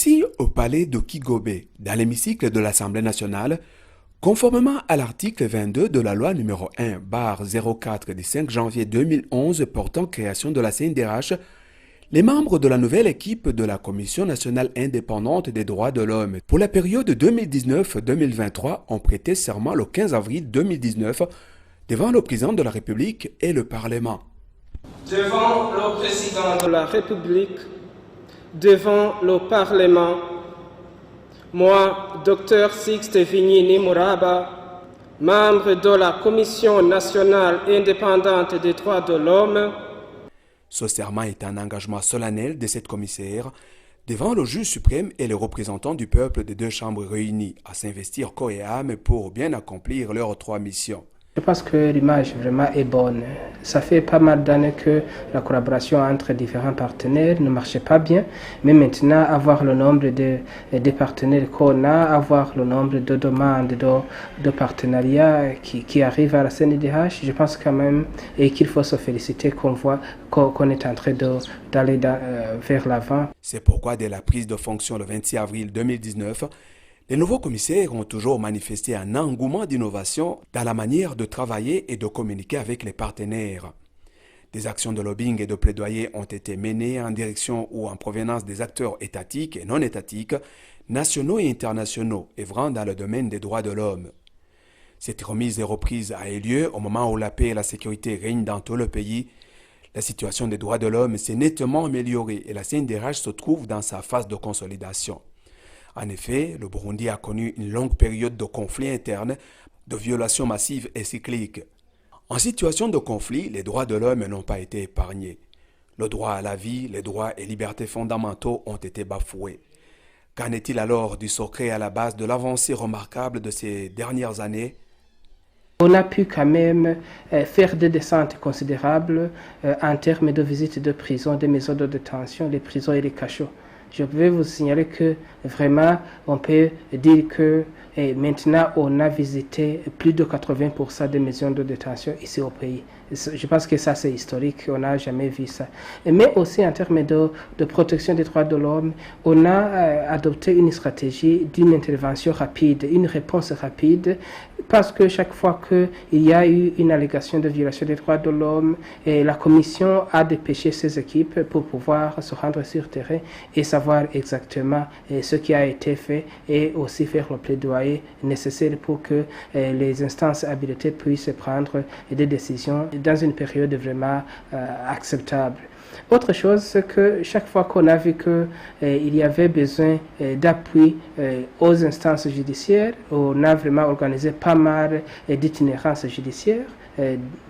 Ici, au palais de Kigobe, dans l'hémicycle de l'Assemblée nationale, conformément à l'article 22 de la loi numéro 1/04 du 5 janvier 2011 portant création de la CNDH, les membres de la nouvelle équipe de la Commission nationale indépendante des droits de l'homme pour la période 2019-2023 ont prêté serment le 15 avril 2019 devant le président de la République et le Parlement. Devant le président de la République, devant le Parlement, moi, Dr Sixte Vignini Mouraba, membre de la Commission nationale indépendante des droits de l'homme. Ce serment est un engagement solennel de cette commissaire devant le juge suprême et les représentants du peuple des deux chambres réunies à s'investir corps et âme pour bien accomplir leurs trois missions. Je pense que l'image vraiment est bonne. Ça fait pas mal d'années que la collaboration entre différents partenaires ne marchait pas bien, mais maintenant avoir le nombre de partenaires qu'on a, avoir le nombre de demandes de partenariat qui arrivent à la CNDH, je pense quand même et qu'il faut se féliciter qu'on voit qu'on est en train d'aller vers l'avant. C'est pourquoi dès la prise de fonction le 26 avril 2019, les nouveaux commissaires ont toujours manifesté un engouement d'innovation dans la manière de travailler et de communiquer avec les partenaires. Des actions de lobbying et de plaidoyer ont été menées en direction ou en provenance des acteurs étatiques et non étatiques, nationaux et internationaux, œuvrant dans le domaine des droits de l'homme. Cette remise et reprise a eu lieu au moment où la paix et la sécurité règnent dans tout le pays. La situation des droits de l'homme s'est nettement améliorée et la CNDH se trouve dans sa phase de consolidation. En effet, le Burundi a connu une longue période de conflits internes, de violations massives et cycliques. En situation de conflit, les droits de l'homme n'ont pas été épargnés. Le droit à la vie, les droits et libertés fondamentaux ont été bafoués. Qu'en est-il alors du secret à la base de l'avancée remarquable de ces dernières années ? On a pu quand même faire des descentes considérables en termes de visite de prison, des maisons de détention, les prisons et les cachots. Je vais vous signaler que vraiment, on peut dire que maintenant, on a visité plus de 80% des maisons de détention ici au pays. Je pense que ça, c'est historique, on n'a jamais vu ça. Mais aussi en termes de protection des droits de l'homme, on a adopté une stratégie d'une intervention rapide, une réponse rapide, parce que chaque fois qu'il y a eu une allégation de violation des droits de l'homme, la Commission a dépêché ses équipes pour pouvoir se rendre sur terrain et savoir exactement ce qui a été fait et aussi faire le plaidoyer nécessaire pour que les instances habilitées puissent prendre des décisions dans une période vraiment acceptable. Autre chose, c'est que chaque fois qu'on a vu qu'il y avait besoin d'appui aux instances judiciaires, on a vraiment organisé pas mal d'itinérances judiciaires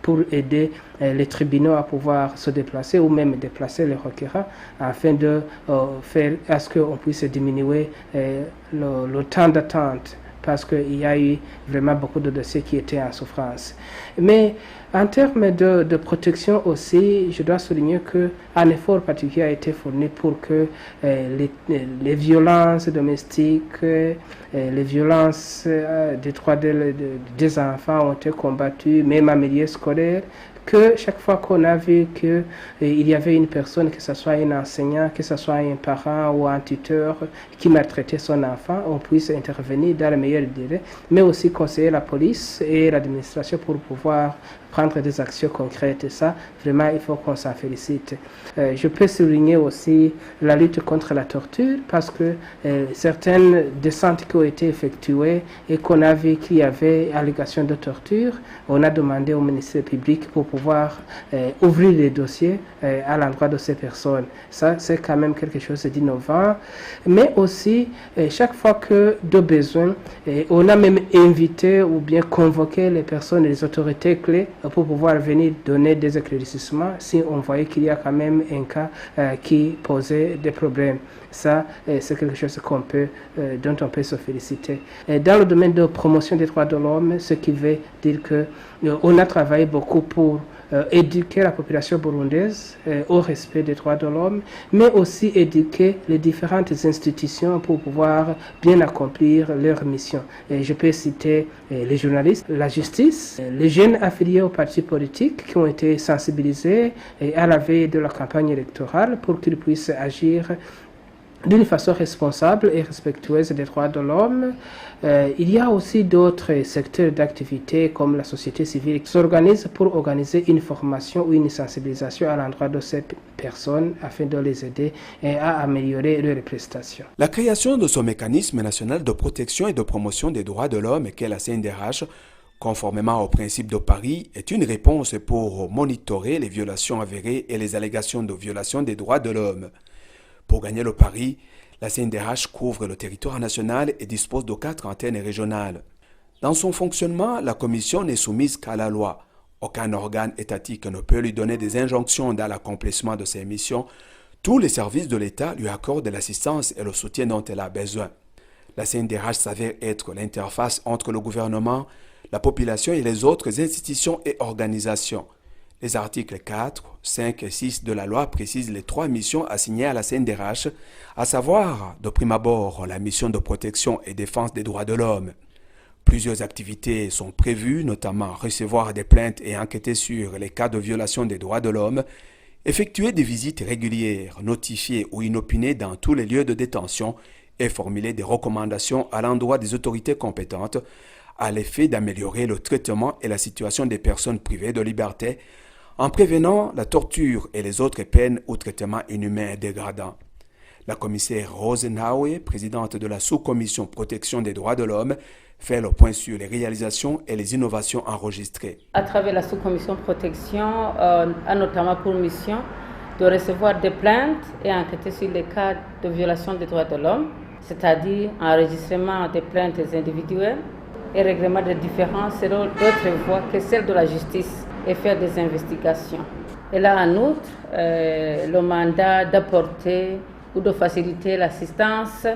pour aider les tribunaux à pouvoir se déplacer ou même déplacer les requérants afin de faire à ce qu'on puisse diminuer le temps d'attente, parce qu'il y a eu vraiment beaucoup de dossiers qui étaient en souffrance. Mais en termes de protection aussi, je dois souligner qu'un effort particulier a été fourni pour que les violences domestiques, les violences des droits des enfants ont été combattues, même en milieu scolaire, que chaque fois qu'on a vu qu'il y avait une personne, que ce soit un enseignant, que ce soit un parent ou un tuteur qui maltraitait son enfant, on puisse intervenir dans le meilleur délai, mais aussi conseiller la police et l'administration pour pouvoir prendre des actions concrètes. Et ça, vraiment, il faut qu'on s'en félicite. Je peux souligner aussi la lutte contre la torture, parce que certaines descentes qui ont été effectuées et qu'on a vu qu'il y avait allégation de torture, on a demandé au ministère public pour pouvoir ouvrir les dossiers à l'endroit de ces personnes. Ça, c'est quand même quelque chose d'innovant. Mais aussi, chaque fois que de besoin, on a même invité ou bien convoqué les personnes et les autorités clés pour pouvoir venir donner des éclaircissements si on voyait qu'il y a quand même un cas qui posait des problèmes. Ça, c'est quelque chose dont on peut se féliciter. Dans le domaine de promotion des droits de l'homme, ce qui veut dire qu'on a travaillé beaucoup pour éduquer la population burundaise au respect des droits de l'homme, mais aussi éduquer les différentes institutions pour pouvoir bien accomplir leur mission. Et je peux citer les journalistes, la justice, les jeunes affiliés aux partis politiques qui ont été sensibilisés à la veille de la campagne électorale pour qu'ils puissent agir d'une façon responsable et respectueuse des droits de l'homme. Il y a aussi d'autres secteurs d'activité comme la société civile qui s'organisent pour organiser une formation ou une sensibilisation à l'endroit de ces personnes afin de les aider et à améliorer leurs prestations. La création de ce mécanisme national de protection et de promotion des droits de l'homme qu'est la CNDH, conformément aux principes de Paris, est une réponse pour monitorer les violations avérées et les allégations de violation des droits de l'homme. Pour gagner le pari, la CNDH couvre le territoire national et dispose de 4 antennes régionales. Dans son fonctionnement, la commission n'est soumise qu'à la loi. Aucun organe étatique ne peut lui donner des injonctions dans l'accomplissement de ses missions. Tous les services de l'État lui accordent l'assistance et le soutien dont elle a besoin. La CNDH s'avère être l'interface entre le gouvernement, la population et les autres institutions et organisations. Les articles 4, 5 et 6 de la loi précisent les 3 missions assignées à la CNDH, à savoir, de prime abord, la mission de protection et défense des droits de l'homme. Plusieurs activités sont prévues, notamment recevoir des plaintes et enquêter sur les cas de violation des droits de l'homme, effectuer des visites régulières, notifier ou inopiner dans tous les lieux de détention et formuler des recommandations à l'endroit des autorités compétentes à l'effet d'améliorer le traitement et la situation des personnes privées de liberté en prévenant la torture et les autres peines ou traitements inhumains et dégradants. La commissaire Rosenhaue, présidente de la sous-commission protection des droits de l'homme, fait le point sur les réalisations et les innovations enregistrées. À travers la sous-commission protection, a notamment pour mission de recevoir des plaintes et enquêter sur les cas de violation des droits de l'homme, c'est-à-dire enregistrement des plaintes individuelles et règlement des différends selon d'autres voies que celle de la justice et faire des investigations. Et là, en outre, le mandat d'apporter ou de faciliter l'assistance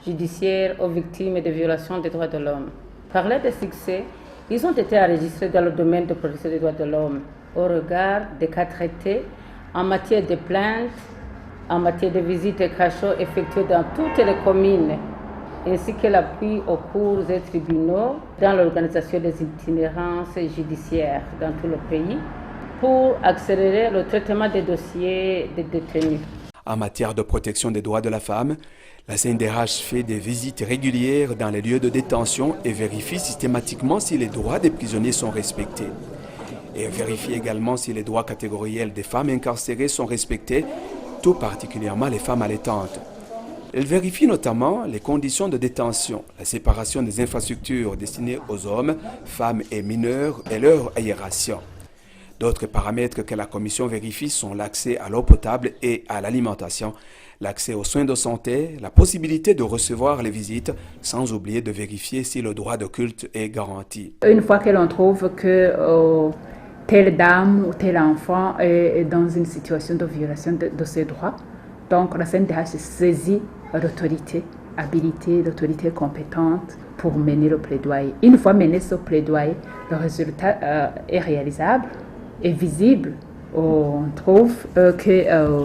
judiciaire aux victimes de violations des droits de l'homme. Parler de succès, ils ont été enregistrés dans le domaine de protection des droits de l'homme au regard des cas traités en matière de plaintes, en matière de visites et cachots effectués dans toutes les communes, ainsi que l'appui aux cours et tribunaux dans l'organisation des itinérances judiciaires dans tout le pays pour accélérer le traitement des dossiers des détenus. En matière de protection des droits de la femme, la CNDH fait des visites régulières dans les lieux de détention et vérifie systématiquement si les droits des prisonniers sont respectés. Et vérifie également si les droits catégoriels des femmes incarcérées sont respectés, tout particulièrement les femmes allaitantes. Elle vérifie notamment les conditions de détention, la séparation des infrastructures destinées aux hommes, femmes et mineurs et leur aération. D'autres paramètres que la commission vérifie sont l'accès à l'eau potable et à l'alimentation, l'accès aux soins de santé, la possibilité de recevoir les visites, sans oublier de vérifier si le droit de culte est garanti. Une fois que l'on trouve que telle dame ou tel enfant est dans une situation de violation de ses droits, donc la CNDH saisit l'autorité habilitée, l'autorité compétente pour mener le plaidoyer. Une fois mené ce plaidoyer, le résultat est réalisable et visible. On trouve que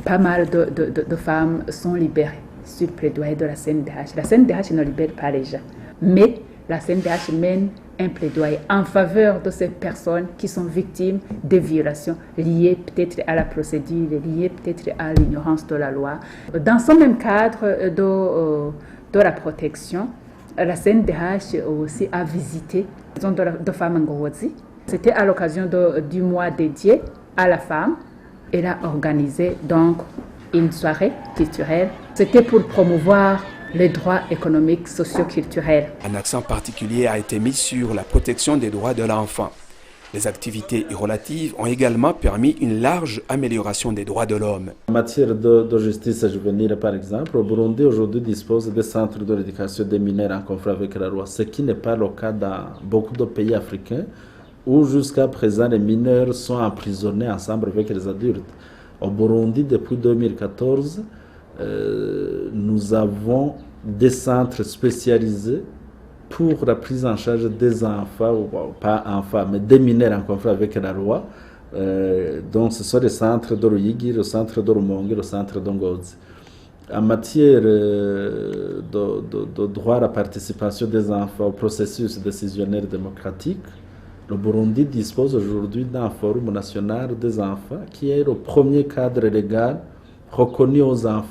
pas mal de femmes sont libérées sur le plaidoyer de la CNDH. La CNDH ne libère pas les gens, mais la CNDH mène un plaidoyer en faveur de ces personnes qui sont victimes de violations liées peut-être à la procédure, liées peut-être à l'ignorance de la loi. Dans ce même cadre de la protection, la CNDH aussi a visité la maison de femmes Ngozi. C'était à l'occasion du mois dédié à la femme. Elle a organisé donc une soirée culturelle. C'était pour promouvoir les droits économiques, socio-culturels. Un accent particulier a été mis sur la protection des droits de l'enfant. Les activités relatives ont également permis une large amélioration des droits de l'homme. En matière de justice juvénile, par exemple, le Burundi aujourd'hui dispose des centres de l'éducation des mineurs en conflit avec la loi, ce qui n'est pas le cas dans beaucoup de pays africains où jusqu'à présent les mineurs sont emprisonnés ensemble avec les adultes. Au Burundi, depuis 2014, nous avons des centres spécialisés pour la prise en charge des enfants, ou pas enfants, mais des mineurs en conflit avec la loi. Donc ce sont les centres de Ruyigi, le centre de Rumonge, le centre de Ngozi. En matière de droit à la participation des enfants au processus décisionnaire démocratique, le Burundi dispose aujourd'hui d'un forum national des enfants qui est le premier cadre légal reconnu aux enfants.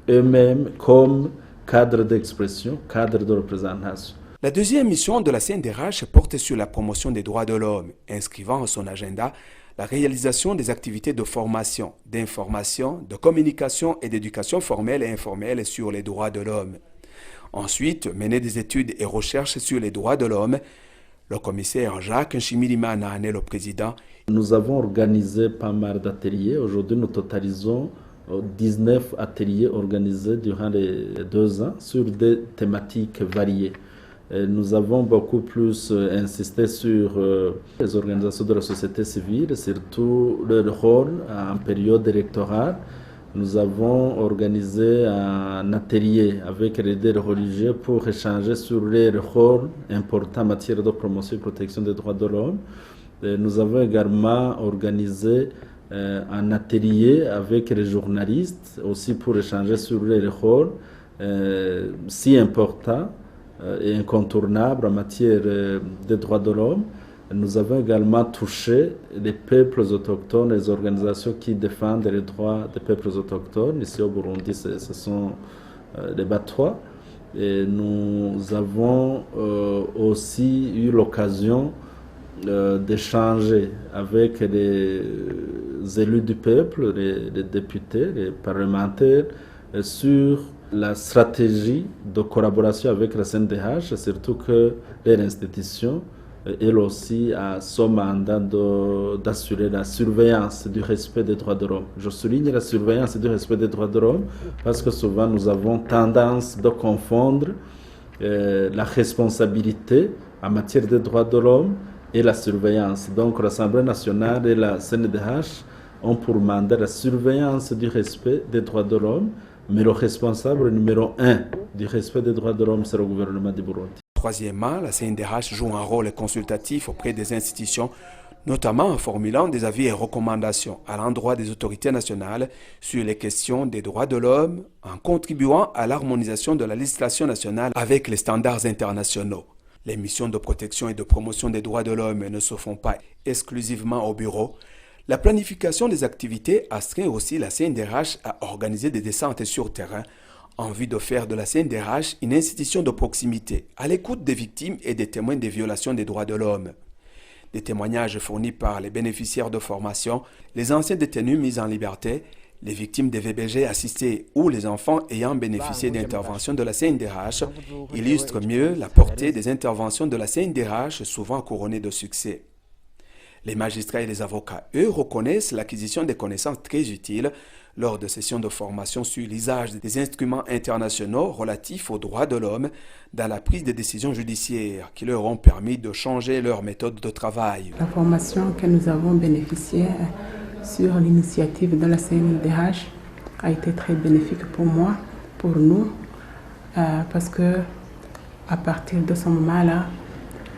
eux-mêmes comme cadre d'expression, cadre de représentation. La deuxième mission de la CNDH porte sur la promotion des droits de l'homme, inscrivant en son agenda la réalisation des activités de formation, d'information, de communication et d'éducation formelle et informelle sur les droits de l'homme. Ensuite, mener des études et recherches sur les droits de l'homme. Le commissaire Jacques Nshimirimana en est le président. Nous avons organisé pas mal d'ateliers. Aujourd'hui, nous totalisons 19 ateliers organisés durant les 2 ans sur des thématiques variées. Nous avons beaucoup plus insisté sur les organisations de la société civile, surtout leur rôle en période électorale. Nous avons organisé un atelier avec les leaders religieux pour échanger sur leur rôle important en matière de promotion et protection des droits de l'homme. Nous avons également organisé un atelier avec les journalistes aussi pour échanger sur leur rôle si important et incontournable en matière des droits de l'homme. Nous avons également touché les peuples autochtones, les organisations qui défendent les droits des peuples autochtones. Ici au Burundi, ce sont les Batwa. Et nous avons aussi eu l'occasion d'échanger avec les élus du peuple, les députés, les parlementaires, sur la stratégie de collaboration avec la CNDH, surtout que les institutions, elle aussi a son mandat d'assurer la surveillance du respect des droits de l'homme. Je souligne la surveillance du respect des droits de l'homme parce que souvent nous avons tendance de confondre la responsabilité en matière des droits de l'homme et la surveillance. Donc l'Assemblée nationale et la CNDH ont pour mandat la surveillance du respect des droits de l'homme, mais le responsable numéro 1 du respect des droits de l'homme, c'est le gouvernement du Burundi. Troisièmement, la CNDH joue un rôle consultatif auprès des institutions, notamment en formulant des avis et recommandations à l'endroit des autorités nationales sur les questions des droits de l'homme, en contribuant à l'harmonisation de la législation nationale avec les standards internationaux. Les missions de protection et de promotion des droits de l'homme ne se font pas exclusivement au bureau. La planification des activités astreint aussi la CNDH à organiser des descentes sur terrain en vue de faire de la CNDH une institution de proximité à l'écoute des victimes et des témoins des violations des droits de l'homme. Des témoignages fournis par les bénéficiaires de formation, les anciens détenus mis en liberté, les victimes des VBG assistées ou les enfants ayant bénéficié d'interventions de la CNDH illustrent mieux la portée des interventions de la CNDH, souvent couronnées de succès. Les magistrats et les avocats, eux, reconnaissent l'acquisition des connaissances très utiles lors de sessions de formation sur l'usage des instruments internationaux relatifs aux droits de l'homme dans la prise de décisions judiciaires qui leur ont permis de changer leur méthode de travail. La formation que nous avons bénéficiée sur l'initiative de la CNDH a été très bénéfique pour moi, pour nous, parce que à partir de ce moment-là,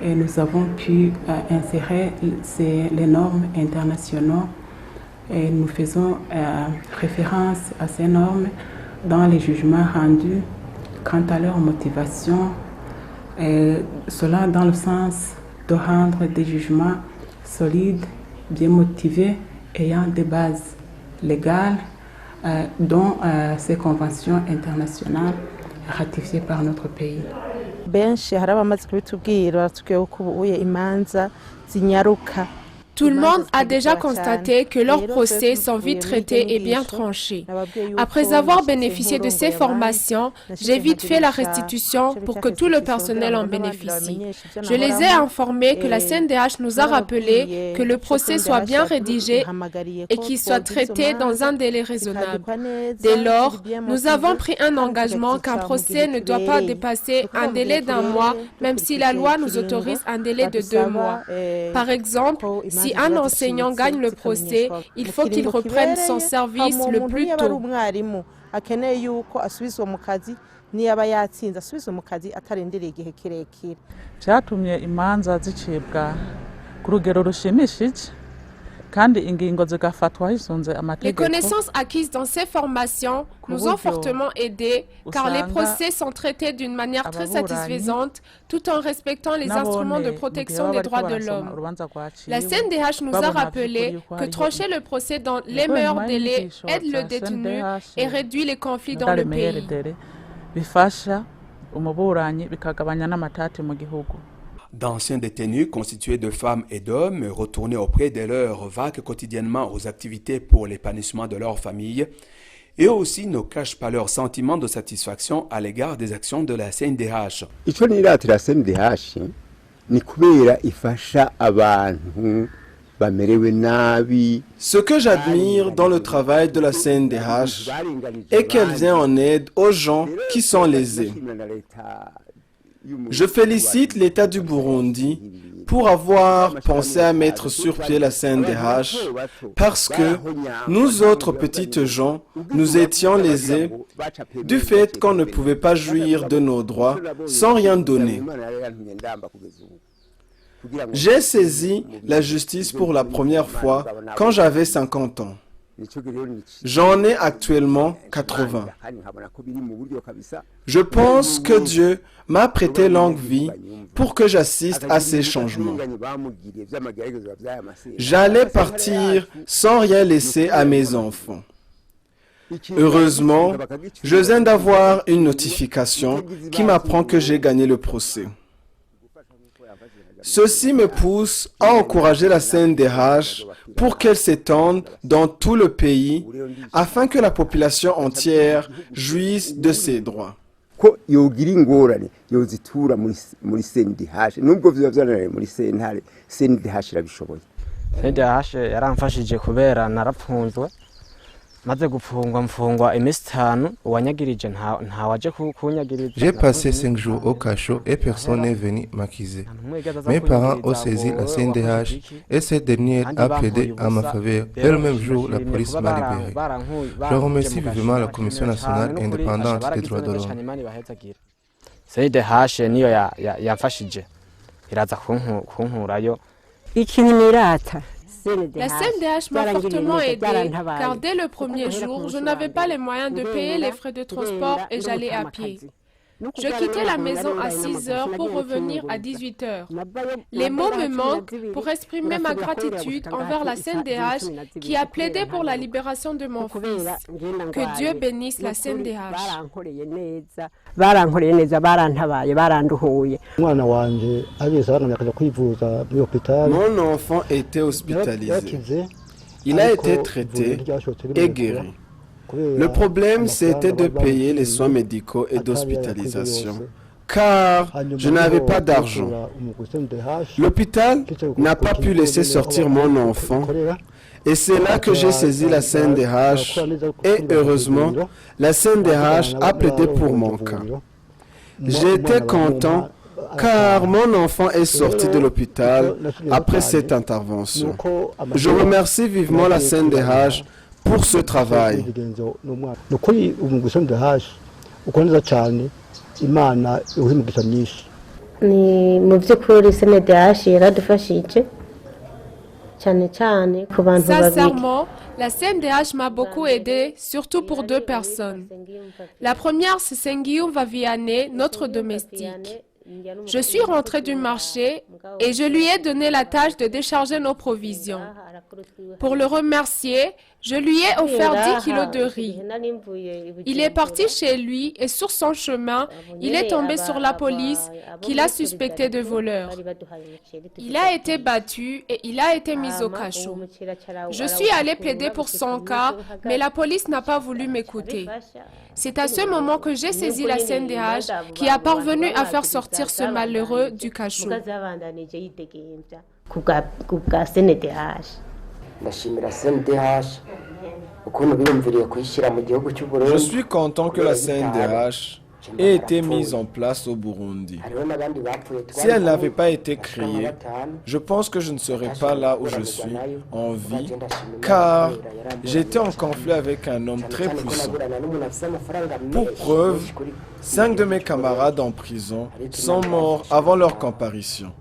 nous avons pu insérer les normes internationales et nous faisons référence à ces normes dans les jugements rendus quant à leur motivation, et cela dans le sens de rendre des jugements solides, bien motivés, ayant des bases légales, dont ces conventions internationales ratifiées par notre pays. Tout le monde a déjà constaté que leurs procès sont vite traités et bien tranchés. Après avoir bénéficié de ces formations, j'ai vite fait la restitution pour que tout le personnel en bénéficie. Je les ai informés que la CNDH nous a rappelé que le procès soit bien rédigé et qu'il soit traité dans un délai raisonnable. Dès lors, nous avons pris un engagement qu'un procès ne doit pas dépasser un délai d'1 mois, même si la loi nous autorise un délai de 2 mois. Par exemple, si un enseignant gagne le procès, il faut qu'il reprenne son service le plus tôt. Les connaissances acquises dans ces formations nous ont fortement aidés car les procès sont traités d'une manière très satisfaisante tout en respectant les instruments de protection des droits de l'homme. La CNDH nous a rappelé que trancher le procès dans les meilleurs délais aide le détenu et réduit les conflits dans le pays. D'anciens détenus constitués de femmes et d'hommes retournés auprès de leurs vagues quotidiennement aux activités pour l'épanouissement de leur famille et aussi ne cachent pas leur sentiment de satisfaction à l'égard des actions de la CNDH. Ce que j'admire dans le travail de la CNDH est qu'elle vient en aide aux gens qui sont lésés. Je félicite l'État du Burundi pour avoir pensé à mettre sur pied la CNDH parce que nous autres petites gens, nous étions lésés du fait qu'on ne pouvait pas jouir de nos droits sans rien donner. J'ai saisi la justice pour la première fois quand j'avais 50 ans. J'en ai actuellement 80. Je pense que Dieu m'a prêté longue vie pour que j'assiste à ces changements. J'allais partir sans rien laisser à mes enfants. Heureusement, je viens d'avoir une notification qui m'apprend que j'ai gagné le procès. Ceci me pousse à encourager la CNDH pour qu'elle s'étende dans tout le pays afin que la population entière jouisse de ses droits. J'ai passé 5 jours au cachot et personne n'est venu m'accuser. Mes parents ont saisi la CNDH et cette dernière a plaidé à ma faveur et le même jour la police m'a libéré. Je remercie vivement la Commission nationale indépendante des droits de l'homme. CNDH niyo yamfashije iraza kunkurayo. La CNDH m'a fortement aidé car dès le premier jour, je n'avais pas les moyens de payer les frais de transport et j'allais à pied. Je quittais la maison à 6 heures pour revenir à 18 heures. Les mots me manquent pour exprimer ma gratitude envers la CNDH qui a plaidé pour la libération de mon fils. Que Dieu bénisse la CNDH. Mon enfant était hospitalisé. Il a été traité et guéri. Le problème, c'était de payer les soins médicaux et d'hospitalisation, car je n'avais pas d'argent. L'hôpital n'a pas pu laisser sortir mon enfant, et c'est là que j'ai saisi la CNDH, et heureusement, la CNDH a plaidé pour mon cas. J'étais content, car mon enfant est sorti de l'hôpital après cette intervention. Je remercie vivement la CNDH pour ce travail. Sincèrement, la CNDH m'a beaucoup aidé, surtout pour 2 personnes. La première, c'est Sengium Vaviane, notre domestique. Je suis rentrée du marché et je lui ai donné la tâche de décharger nos provisions. Pour le remercier, je lui ai offert 10 kilos de riz. Il est parti chez lui et sur son chemin, il est tombé sur la police qui l'a suspecté de voleur. Il a été battu et il a été mis au cachot. Je suis allée plaider pour son cas, mais la police n'a pas voulu m'écouter. C'est à ce moment que j'ai saisi la CNDH qui a parvenu à faire sortir ce malheureux du cachot. Je suis content que la CNDH ait été mise en place au Burundi. Si elle n'avait pas été créée, je pense que je ne serais pas là où je suis, en vie, car j'étais en conflit avec un homme très puissant. Pour preuve, 5 de mes camarades en prison sont morts avant leur comparution.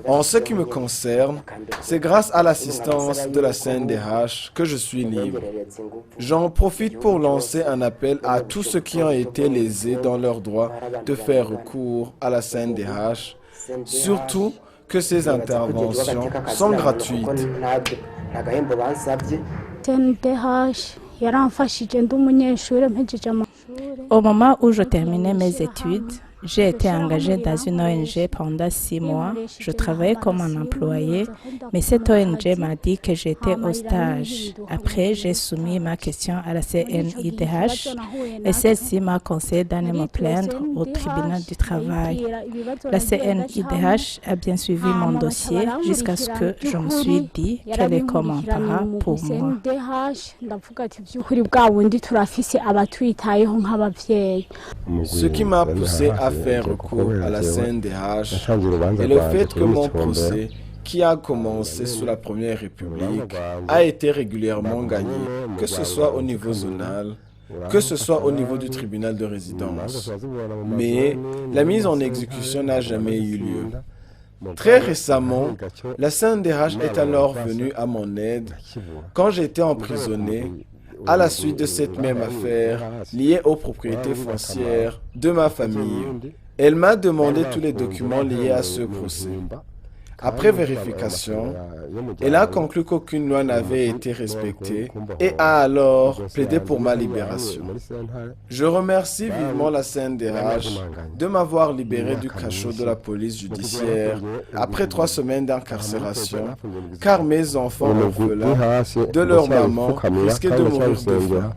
En ce qui me concerne, c'est grâce à l'assistance de la CNDH que je suis libre. J'en profite pour lancer un appel à tous ceux qui ont été lésés dans leur droit de faire recours à la CNDH, surtout que ces interventions sont gratuites. Au moment où je terminais mes études, j'ai été engagée dans une ONG pendant 6 mois. Je travaillais comme un employé, mais cette ONG m'a dit que j'étais au stage. Après, j'ai soumis ma question à la CNIDH et celle-ci m'a conseillé d'aller me plaindre au tribunal du travail. La CNIDH a bien suivi mon dossier jusqu'à ce que je me suis dit qu'elle est comme un parent pour moi. Ce qui m'a poussé à faire recours à la CNDH et le fait que mon procès, qui a commencé sous la Première République, a été régulièrement gagné, que ce soit au niveau zonal, que ce soit au niveau du tribunal de résidence. Mais la mise en exécution n'a jamais eu lieu. Très récemment, la CNDH est alors venue à mon aide quand j'étais emprisonné à la suite de cette même affaire liée aux propriétés foncières de ma famille. Elle m'a demandé tous les documents liés à ce procès. Après vérification, elle a conclu qu'aucune loi n'avait été respectée et a alors plaidé pour ma libération. Je remercie vivement la CNDH de m'avoir libéré du cachot de la police judiciaire après 3 semaines d'incarcération, car mes enfants orphelins de leur maman risquaient de mourir de faim.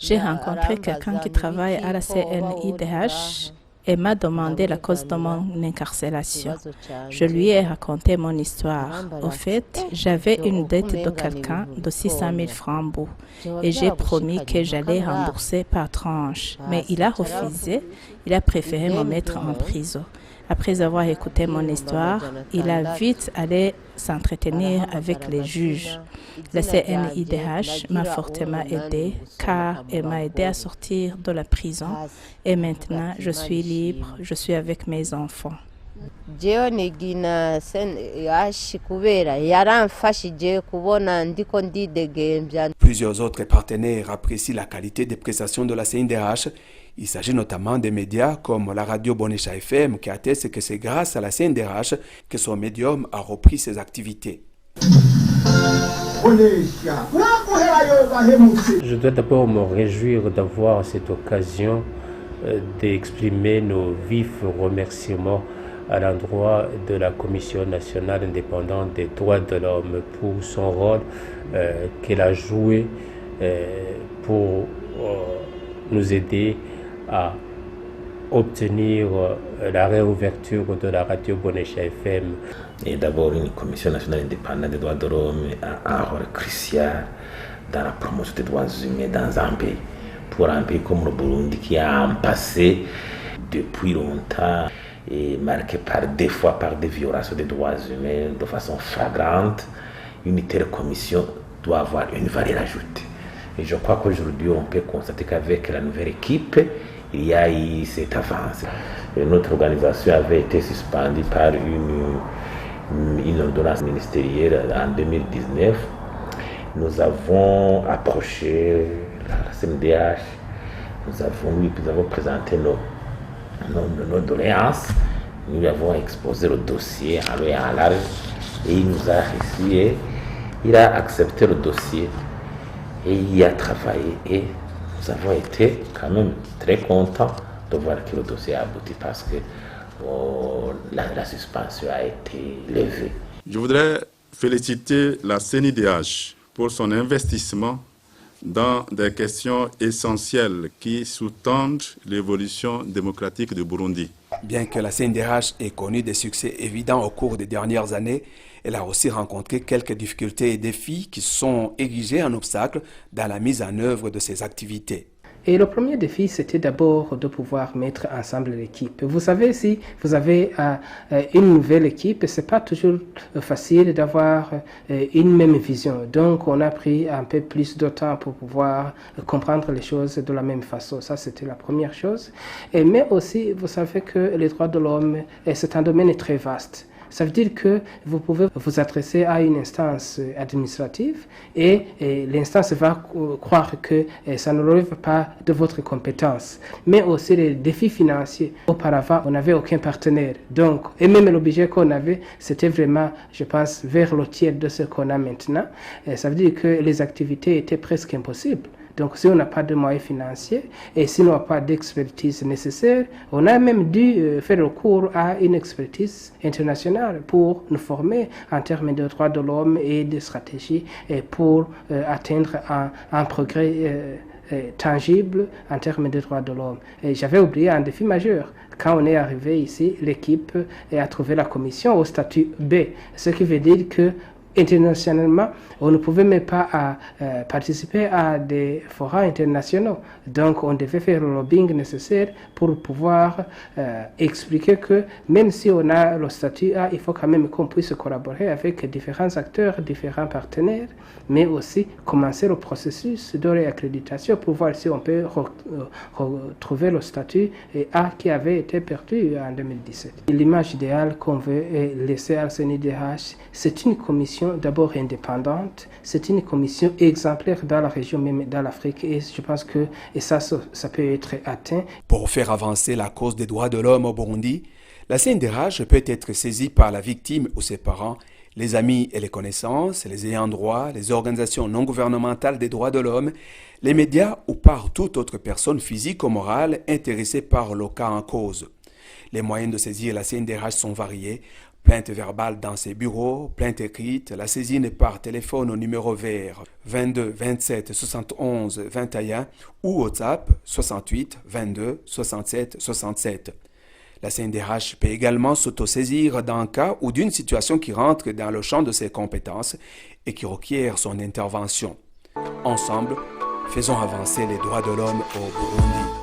J'ai rencontré quelqu'un qui travaille à la CNIDH et m'a demandé la cause de mon incarcération. Je lui ai raconté mon histoire. Au fait, j'avais une dette de quelqu'un de 600 000 francs et j'ai promis que j'allais rembourser par tranche. Mais il a refusé, il a préféré me mettre en prison. Après avoir écouté mon histoire, il a vite allé s'entretenir avec les juges. La CNIDH m'a fortement aidé car elle m'a aidé à sortir de la prison et maintenant je suis libre, je suis avec mes enfants. Plusieurs autres partenaires apprécient la qualité des prestations de la CNDH. Il s'agit notamment des médias comme la radio Bonesha FM qui atteste que c'est grâce à la CNDH que son médium a repris ses activités. Je dois d'abord me réjouir d'avoir cette occasion d'exprimer nos vifs remerciements à l'endroit de la Commission nationale indépendante des droits de l'homme pour son rôle qu'elle a joué pour nous aider à obtenir la réouverture de la radio Bonesha FM. Et d'abord, une commission nationale indépendante des droits de l'homme a un rôle crucial dans la promotion des droits humains dans un pays. Pour un pays comme le Burundi qui a un passé depuis longtemps et marqué des fois par des violations des droits humains de façon flagrante, une telle commission doit avoir une valeur ajoutée. Et je crois qu'aujourd'hui, on peut constater qu'avec la nouvelle équipe, il y a eu cette avance. Et notre organisation avait été suspendue par une ordonnance ministérielle en 2019. Nous avons approché la CNDH, nous avons présenté nos doléances, nous avons exposé le dossier en long et en large et il nous a reçu et il a accepté le dossier et il y a travaillé et nous avons été quand même très contents de voir que le dossier a abouti parce que la suspension a été levée. Je voudrais féliciter la CNIDH pour son investissement dans des questions essentielles qui sous-tendent l'évolution démocratique du Burundi. Bien que la CNDH ait connu des succès évidents au cours des dernières années, elle a aussi rencontré quelques difficultés et défis qui sont érigés en obstacle dans la mise en œuvre de ses activités. Et le premier défi, c'était d'abord de pouvoir mettre ensemble l'équipe. Vous savez, si vous avez une nouvelle équipe, c'est pas toujours facile d'avoir une même vision. Donc, on a pris un peu plus de temps pour pouvoir comprendre les choses de la même façon. Ça, c'était la première chose. Mais aussi, vous savez que les droits de l'homme, c'est un domaine très vaste. Ça veut dire que vous pouvez vous adresser à une instance administrative et l'instance va croire que ça ne relève pas de votre compétence. Mais aussi les défis financiers. Auparavant, on n'avait aucun partenaire. Donc, et même le budget qu'on avait, c'était vraiment, je pense, vers le tiers de ce qu'on a maintenant. Ça veut dire que les activités étaient presque impossibles. Donc, si on n'a pas de moyens financiers et si on n'a pas d'expertise nécessaire, on a même dû faire recours à une expertise internationale pour nous former en termes de droits de l'homme et de stratégie et pour atteindre un progrès tangible en termes de droits de l'homme. Et j'avais oublié un défi majeur. Quand on est arrivé ici, l'équipe a trouvé la commission au statut B, ce qui veut dire que internationalement, on ne pouvait même pas participer à des forums internationaux. Donc, on devait faire le lobbying nécessaire pour pouvoir expliquer que même si on a le statut A, il faut quand même qu'on puisse collaborer avec différents acteurs, différents partenaires, mais aussi commencer le processus de réaccréditation pour voir si on peut retrouver le statut A qui avait été perdu en 2017. L'image idéale qu'on veut laisser à la CNIDH, c'est une commission d'abord indépendante, c'est une commission exemplaire dans la région, même dans l'Afrique, et je pense que ça peut être atteint. Pour faire avancer la cause des droits de l'homme au Burundi, la CNDH peut être saisie par la victime ou ses parents, les amis et les connaissances, les ayants droit, les organisations non gouvernementales des droits de l'homme, les médias ou par toute autre personne physique ou morale intéressée par le cas en cause. Les moyens de saisir la CNDH sont variés. Plainte verbale dans ses bureaux, plainte écrite, la saisine par téléphone au numéro vert 22 27 71 21 ou WhatsApp 68 22 67 67. La CNDH peut également s'autosaisir d'un cas ou d'une situation qui rentre dans le champ de ses compétences et qui requiert son intervention. Ensemble, faisons avancer les droits de l'homme au Burundi.